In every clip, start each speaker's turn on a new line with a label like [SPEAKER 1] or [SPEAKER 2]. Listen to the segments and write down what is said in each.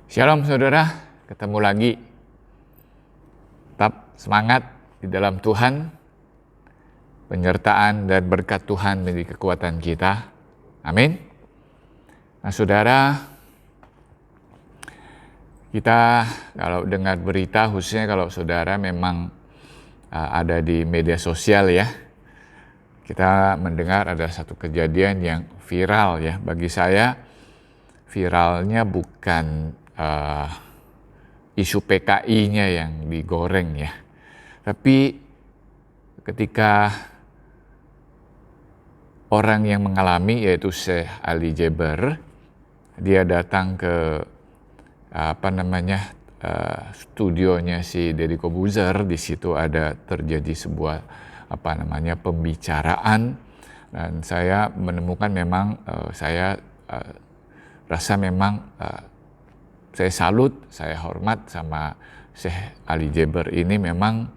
[SPEAKER 1] Shalom saudara, ketemu lagi. Tetap semangat di dalam Tuhan. Penyertaan dan berkat Tuhan menjadi kekuatan kita. Amin. Nah saudara, kita kalau dengar berita, khususnya kalau saudara memang ada di media sosial ya, kita mendengar ada satu kejadian yang viral ya. Bagi saya viralnya bukan isu PKI-nya yang digoreng ya, tapi ketika orang yang mengalami, yaitu Syekh Ali Jaber, dia datang ke studionya si Deddy Corbuzier. Di situ ada terjadi sebuah pembicaraan, dan saya menemukan memang saya rasa memang saya salut, saya hormat sama Syekh Ali Jaber ini. Memang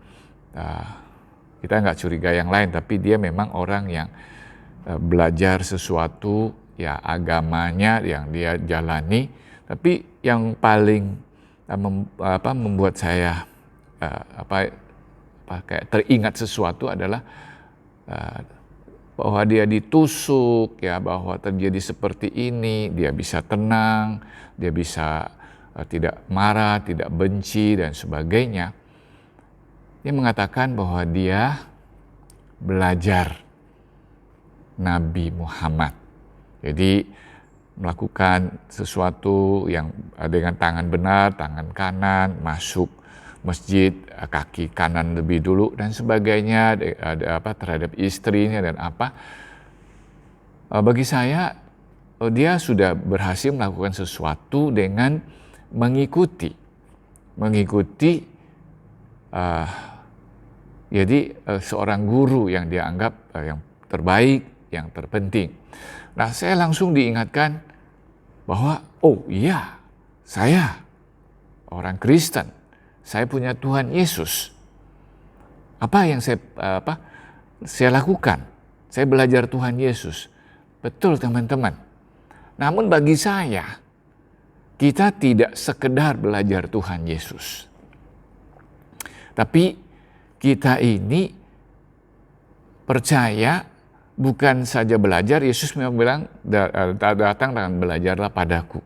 [SPEAKER 1] kita nggak curiga yang lain, tapi dia memang orang yang belajar sesuatu ya, agamanya yang dia jalani. Tapi yang paling membuat saya kayak teringat sesuatu adalah bahwa dia ditusuk ya, bahwa terjadi seperti ini, dia bisa tenang, dia bisa tidak marah, tidak benci dan sebagainya. Dia mengatakan bahwa dia belajar Nabi Muhammad. Jadi melakukan sesuatu yang dengan tangan benar, tangan kanan, masuk masjid, kaki kanan lebih dulu dan sebagainya, terhadap istrinya dan apa. Bagi saya dia sudah berhasil melakukan sesuatu dengan mengikuti jadi seorang guru yang dia anggap yang terbaik, yang terpenting. Nah, saya langsung diingatkan bahwa oh iya, saya orang Kristen, saya punya Tuhan Yesus. Apa yang saya lakukan? Saya belajar Tuhan Yesus. Betul teman-teman. Namun bagi saya, kita tidak sekedar belajar Tuhan Yesus. Tapi kita ini percaya bukan saja belajar. Yesus memang bilang, datang dan belajarlah padaku.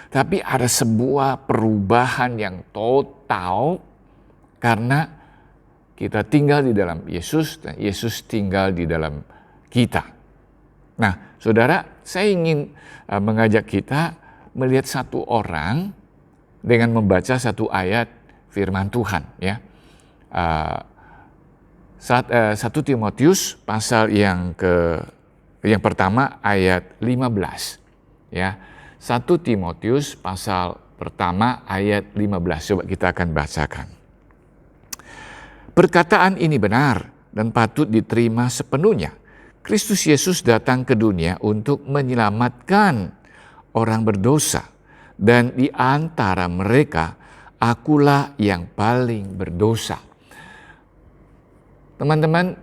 [SPEAKER 1] Tapi ada sebuah perubahan yang total karena kita tinggal di dalam Yesus dan Yesus tinggal di dalam kita. Nah, saudara, saya ingin mengajak kita melihat satu orang dengan membaca satu ayat firman Tuhan ya. 1 Timotius pasal yang pertama ayat 15 ya. 1 Timotius pasal pertama ayat 15. Coba kita akan bacakan. Perkataan ini benar dan patut diterima sepenuhnya. Kristus Yesus datang ke dunia untuk menyelamatkan orang berdosa, dan di antara mereka akulah yang paling berdosa. Teman-teman,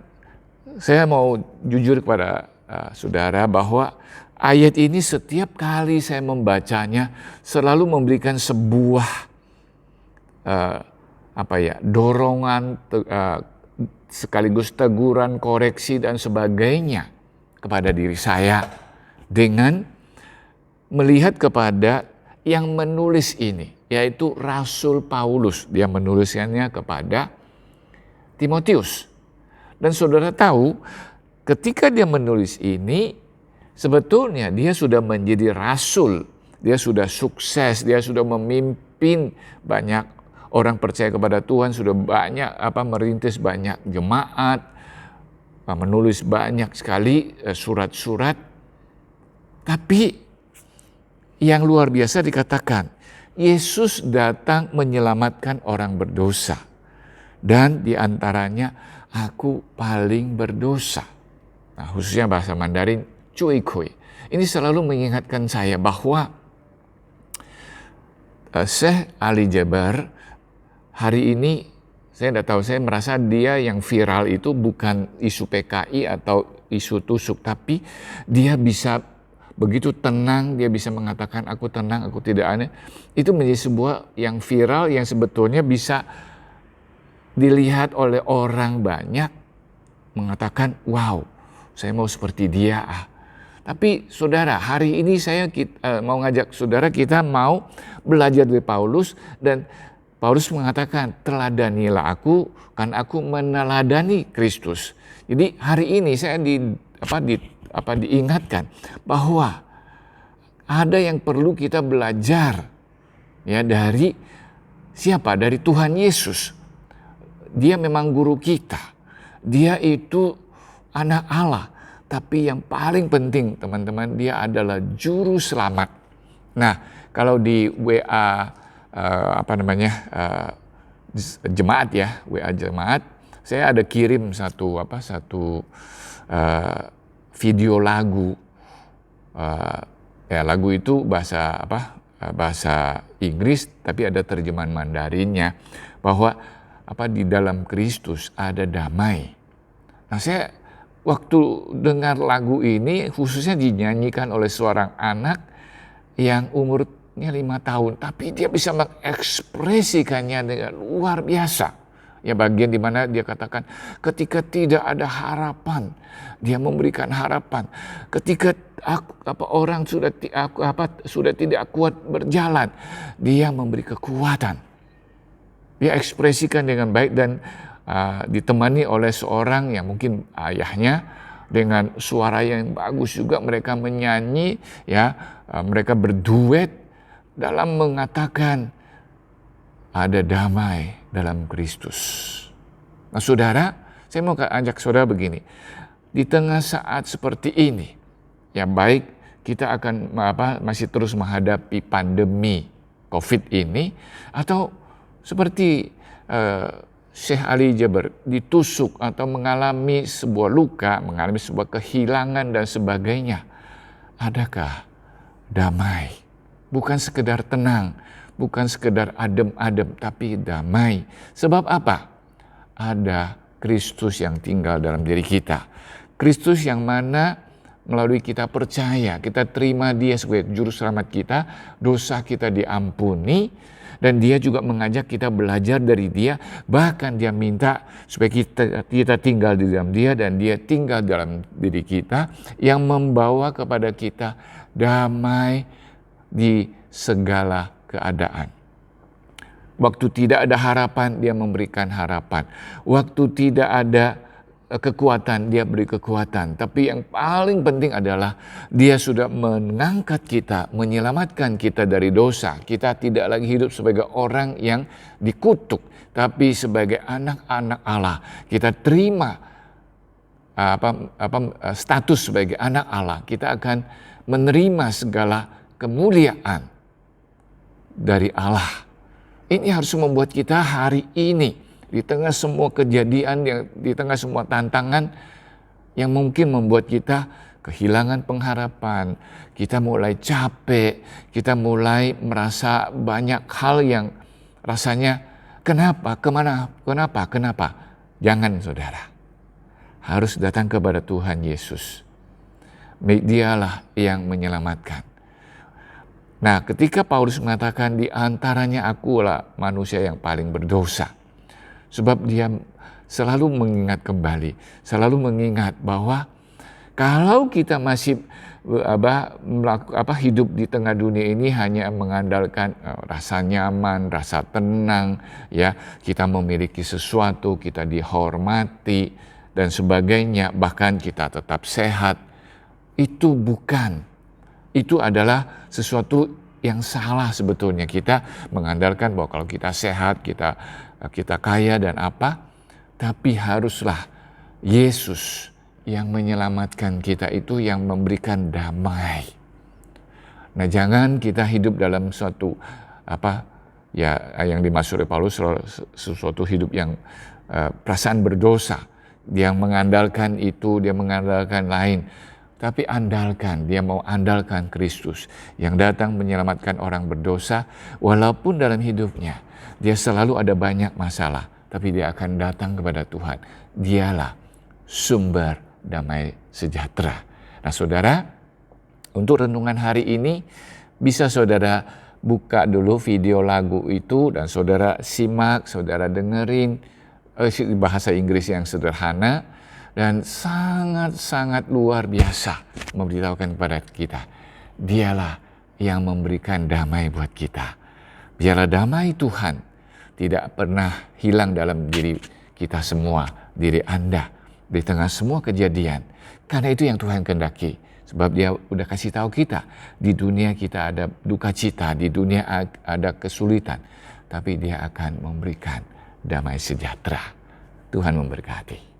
[SPEAKER 1] saya mau jujur kepada saudara bahwa ayat ini setiap kali saya membacanya selalu memberikan sebuah dorongan, sekaligus teguran, koreksi dan sebagainya kepada diri saya dengan melihat kepada yang menulis ini, yaitu Rasul Paulus. Dia menuliskannya kepada Timotius. Dan saudara tahu, ketika dia menulis ini, sebetulnya dia sudah menjadi rasul. Dia sudah sukses, dia sudah memimpin banyak orang percaya kepada Tuhan, sudah banyak merintis banyak jemaat, menulis banyak sekali surat-surat. Tapi yang luar biasa dikatakan, Yesus datang menyelamatkan orang berdosa. Dan diantaranya, aku paling berdosa. Nah, khususnya bahasa Mandarin, cui kui. Ini selalu mengingatkan saya bahwa Syekh Ali Jaber hari ini, saya tidak tahu, saya merasa dia yang viral itu bukan isu PKI atau isu tusuk, tapi dia bisa begitu tenang dia bisa mengatakan aku tenang, aku tidak aneh. Itu menjadi sebuah yang viral yang sebetulnya bisa dilihat oleh orang banyak mengatakan, wow, saya mau seperti dia. Tapi saudara, hari ini saya mau ngajak saudara kita mau belajar dari Paulus, dan Paulus mengatakan, teladanilah aku, kan aku meneladani Kristus. Jadi hari ini saya diingatkan bahwa ada yang perlu kita belajar ya dari siapa? Dari Tuhan Yesus. Dia memang guru kita. Dia itu anak Allah. Tapi yang paling penting teman-teman, dia adalah juru selamat. Nah, kalau di WA jemaat ya, WA jemaat, saya ada kirim satu video lagu. Lagu itu bahasa Inggris tapi ada terjemahan Mandarinnya, bahwa di dalam Kristus ada damai. Nah, saya waktu dengar lagu ini khususnya dinyanyikan oleh seorang anak yang umurnya 5 tahun, tapi dia bisa mengekspresikannya dengan luar biasa. Ya, bagian di mana dia katakan ketika tidak ada harapan, dia memberikan harapan. Ketika orang sudah tidak kuat berjalan, dia memberi kekuatan. Dia ekspresikan dengan baik dan ditemani oleh seorang yang mungkin ayahnya dengan suara yang bagus juga. Mereka menyanyi mereka berduet dalam mengatakan ada damai dalam Kristus. Nah saudara, saya mau ajak saudara begini, di tengah saat seperti ini, ya baik kita akan masih terus menghadapi pandemi COVID ini, atau seperti Syekh Ali Jaber ditusuk atau mengalami sebuah luka, mengalami sebuah kehilangan dan sebagainya. Adakah damai? Bukan sekedar tenang, bukan sekedar adem-adem, tapi damai. Sebab apa? Ada Kristus yang tinggal dalam diri kita. Kristus yang mana melalui kita percaya, kita terima dia sebagai juru selamat kita, dosa kita diampuni, dan dia juga mengajak kita belajar dari dia. Bahkan dia minta supaya kita tinggal di dalam dia dan dia tinggal dalam diri kita, yang membawa kepada kita damai di segala keadaan. Waktu tidak ada harapan, dia memberikan harapan. Waktu tidak ada kekuatan, dia beri kekuatan. Tapi yang paling penting adalah dia sudah mengangkat kita, menyelamatkan kita dari dosa. Kita tidak lagi hidup sebagai orang yang dikutuk, tapi sebagai anak-anak Allah. Kita terima status sebagai anak Allah. Kita akan menerima segala kemuliaan dari Allah. Ini harus membuat kita hari ini, di tengah semua kejadian, di tengah semua tantangan yang mungkin membuat kita kehilangan pengharapan, kita mulai capek, kita mulai merasa banyak hal yang rasanya kenapa. Jangan saudara, harus datang kepada Tuhan Yesus. Dialah yang menyelamatkan. Nah, ketika Paulus mengatakan di antaranya akulah manusia yang paling berdosa. Sebab dia selalu mengingat kembali, selalu mengingat bahwa kalau kita masih hidup di tengah dunia ini hanya mengandalkan rasa nyaman, rasa tenang, ya, kita memiliki sesuatu, kita dihormati dan sebagainya, bahkan kita tetap sehat, itu bukan. Itu adalah sesuatu yang salah sebetulnya. Kita mengandalkan bahwa kalau kita sehat, kita kaya dan apa, tapi haruslah Yesus yang menyelamatkan kita, itu yang memberikan damai. Nah, jangan kita hidup dalam suatu yang dimaksud oleh Paulus, sesuatu hidup yang perasaan berdosa. Dia mengandalkan itu, dia mengandalkan lain. Tapi dia mau andalkan Kristus yang datang menyelamatkan orang berdosa, walaupun dalam hidupnya dia selalu ada banyak masalah, tapi dia akan datang kepada Tuhan. Dialah sumber damai sejahtera. Nah saudara, Untuk renungan hari ini, bisa saudara buka dulu video lagu itu dan saudara simak, saudara dengerin bahasa Inggris yang sederhana dan sangat-sangat luar biasa memberitahukan kepada kita. Dialah yang memberikan damai buat kita. Biarlah damai Tuhan tidak pernah hilang dalam diri kita semua, diri Anda, di tengah semua kejadian. Karena itu yang Tuhan kehendaki. Sebab Dia udah kasih tahu kita, di dunia kita ada duka cita, di dunia ada kesulitan. Tapi Dia akan memberikan damai sejahtera. Tuhan memberkati.